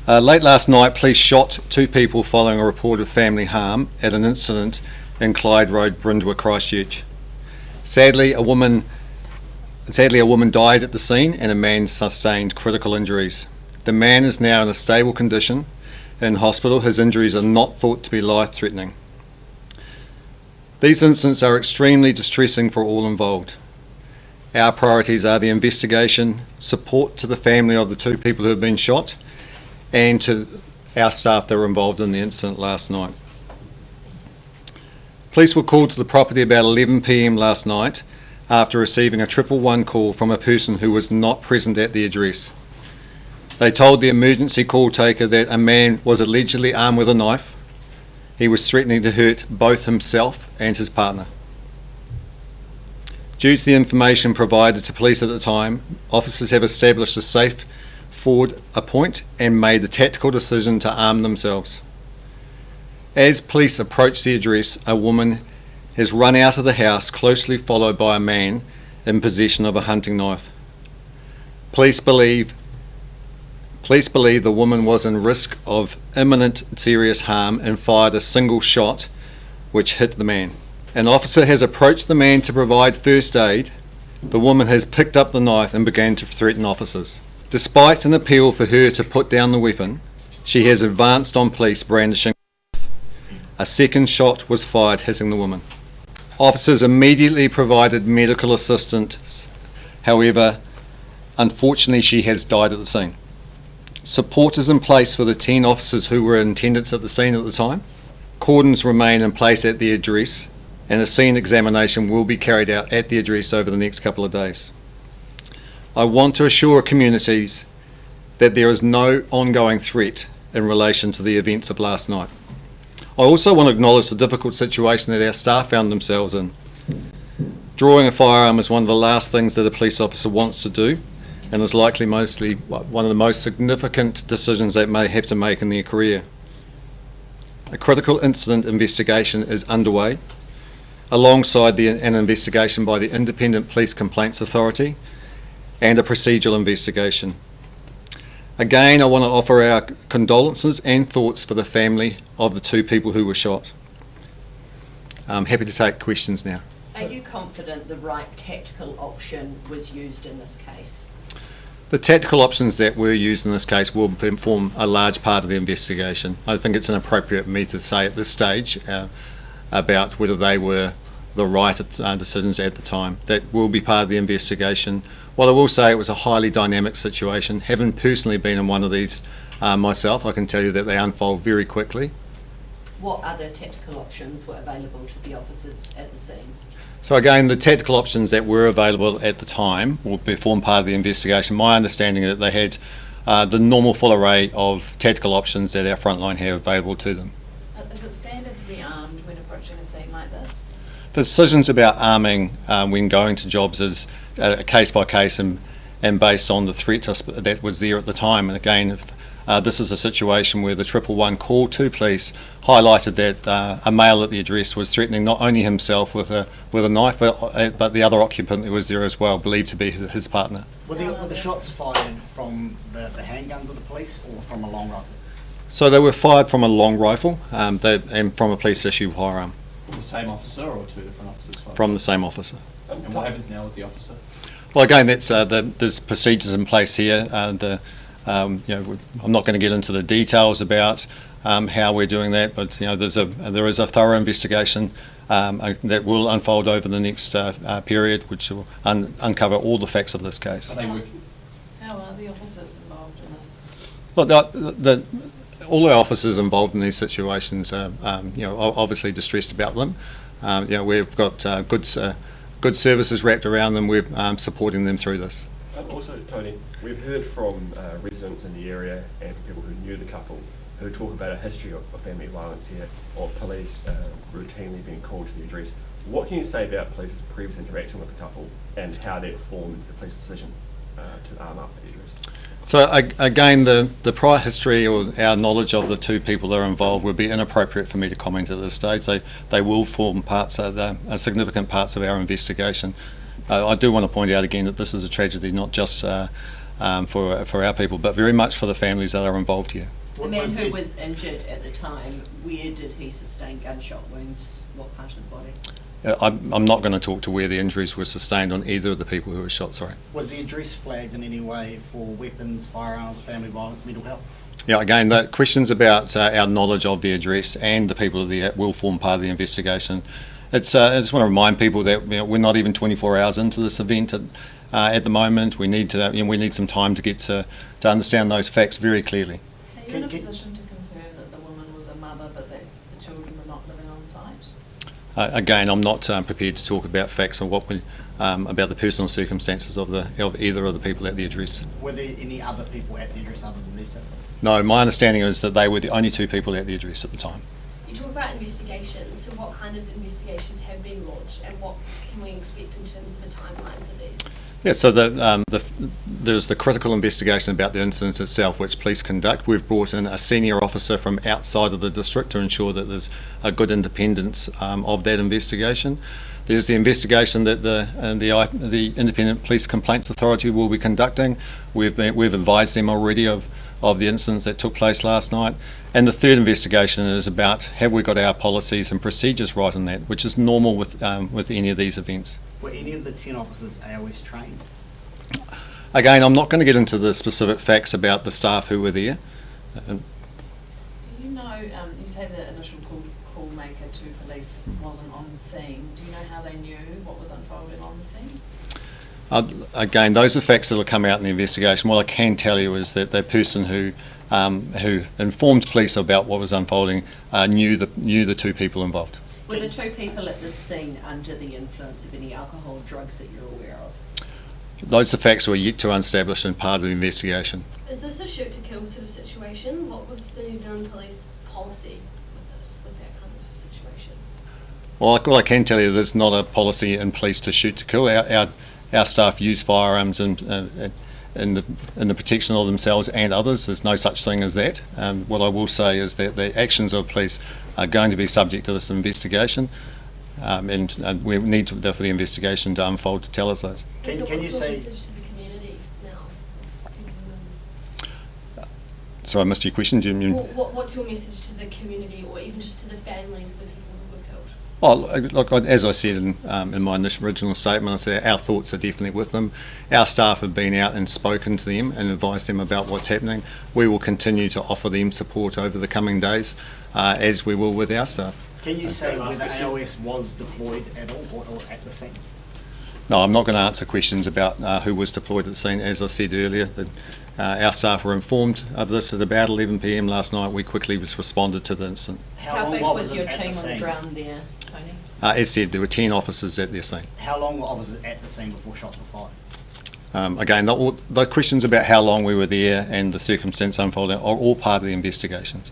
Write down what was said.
Late last night, police shot 2 people following a report of family harm at an incident in Clyde Road, Brindwa, Christchurch. Sadly, a woman died at the scene and a man sustained critical injuries. The man is now in a stable condition in hospital. His injuries are not thought to be life-threatening. These incidents are extremely distressing for all involved. Our priorities are the investigation, support to the family of the 2 people who have been shot, and to our staff that were involved in the incident last night. Police were called to the property about 11 p.m. last night after receiving a 111 call from a person who was not present at the address. They told the emergency call taker that a man was allegedly armed with a knife. He was threatening to hurt both himself and his partner. Due to the information provided to police at the time, officers have established a safe forward point and made the tactical decision to arm themselves. As police approach the address, a woman has run out of the house, closely followed by a man in possession of a hunting knife. Police believe the woman was in risk of imminent serious harm and fired a single shot which hit the man. An officer has approached the man to provide first aid. The woman has picked up the knife and began to threaten officers. Despite an appeal for her to put down the weapon, she has advanced on police brandishing a knife. A second shot was fired, hitting the woman. Officers immediately provided medical assistance. However, unfortunately, she has died at the scene. Support is in place for the 10 officers who were in attendance at the scene at the time. Cordons remain in place at the address, and a scene examination will be carried out at the address over the next couple of days. I want to assure communities that there is no ongoing threat in relation to the events of last night. I also want to acknowledge the difficult situation that our staff found themselves in. Drawing a firearm is one of the last things that a police officer wants to do, and is likely mostly one of the most significant decisions they may have to make in their career. A critical incident investigation is underway, alongside an investigation by the Independent Police Complaints Authority and a procedural investigation. Again, I want to offer our condolences and thoughts for the family of the 2 people who were shot. I'm happy to take questions now. Are you confident the right tactical option was used in this case? The tactical options that were used in this case will form a large part of the investigation. I think it's inappropriate for me to say at this stage about whether they were the right decisions at the time. That will be part of the investigation. Well, I will say it was a highly dynamic situation. Having personally been in one of these myself, I can tell you that they unfold very quickly. What other tactical options were available to the officers at the scene? So again, the tactical options that were available at the time will form part of the investigation. My understanding is that they had the normal full array of tactical options that our frontline have available to them. Is it standard to be armed when approaching a scene like this? The decisions about arming when going to jobs is case by case and based on the threat that was there at the time. And again, if this is a situation where the 111 call to police highlighted that a male at the address was threatening not only himself with a knife, but the other occupant that was there as well, believed to be his partner. Were the shots fired from the handgun to the police or from a long rifle? So they were fired from a long rifle and from a police issue firearm. The same officer or 2 different officers? From the same officer. And what happens now with the officer? Well, again, there's procedures in place here. I'm not going to get into the details about how we're doing that, but there is a thorough investigation that will unfold over the next period, which will uncover all the facts of this case. Are they working? How are the officers involved in this? Well, all our officers involved in these situations are, obviously distressed about them. We've got good services wrapped around them. We're supporting them through this. Also, Tony, we've heard from residents in the area and people who knew the couple who talk about a history of family violence here, or police routinely being called to the address. What can you say about police's previous interaction with the couple and how that formed the police's decision to arm up at the address? So again, the prior history or our knowledge of the 2 people that are involved would be inappropriate for me to comment at this stage. They will form significant parts of our investigation. I do want to point out again that this is a tragedy not just for our people, but very much for the families that are involved here. The man who was injured at the time, where did he sustain gunshot wounds? What part of the body? I'm not going to talk to where the injuries were sustained on either of the people who were shot, sorry. Was the address flagged in any way for weapons, firearms, family violence, mental health? Yeah, again, the questions about our knowledge of the address and the people of the will form part of the investigation. I just want to remind people that we're not even 24 hours into this event at the moment. We need we need some time to get to understand those facts very clearly. Are you in a position to confirm that the woman was a mother, but that the children were not living on site? Again, I'm not prepared to talk about facts or about the personal circumstances of either of the people at the address. Were there any other people at the address other than these two? No, my understanding is that they were the only two people at the address at the time. You talk about investigations, so what kind of investigations have been launched and what can we expect in terms of a timeline for these? Yeah, so there's the critical investigation about the incident itself, which police conduct. We've brought in a senior officer from outside of the district to ensure that there's a good independence of that investigation. There's the investigation that the Independent Police Complaints Authority will be conducting. We've advised them already of the incidents that took place last night. And the third investigation is about have we got our policies and procedures right in that, which is normal with any of these events. Were any of the 10 officers AOS trained? Again, I'm not going to get into the specific facts about the staff who were there. Do you know, you say the initial call maker to police wasn't on the scene. Do you know how they knew what was unfolding on the scene? Again, those are facts that will come out in the investigation. What I can tell you is that the person who informed police about what was unfolding knew the two people involved. Were the two people at this scene under the influence of any alcohol or drugs that you're aware of? Those are facts we're yet to establish in part of the investigation. Is this a shoot to kill sort of situation? What was the New Zealand Police policy with that kind of situation? Well, I can tell you there's not a policy in place to shoot to kill. Our staff use firearms in the protection of themselves and others. There's no such thing as that. What I will say is that the actions of police are going to be subject to this investigation, and we need for the investigation to unfold to tell us those. And so Can what's you your say- message to the community now? So I missed your question. Do you mean? What's your message to the community or even just to the families of the people who were killed? Oh, look, as I said in my original statement, I said our thoughts are definitely with them. Our staff have been out and spoken to them and advised them about what's happening. We will continue to offer them support over the coming days, as we will with our staff. Can you say whether AOS was deployed at all or at the scene? No, I'm not going to answer questions about who was deployed at the scene. As I said earlier, our staff were informed of this at about 11 p.m. last night. We quickly responded to the incident. How big was your team on the ground there, Tony? As said, there were 10 officers at their scene. How long were officers at the scene before shots were fired? Again, the questions about how long we were there and the circumstance unfolding are all part of the investigations.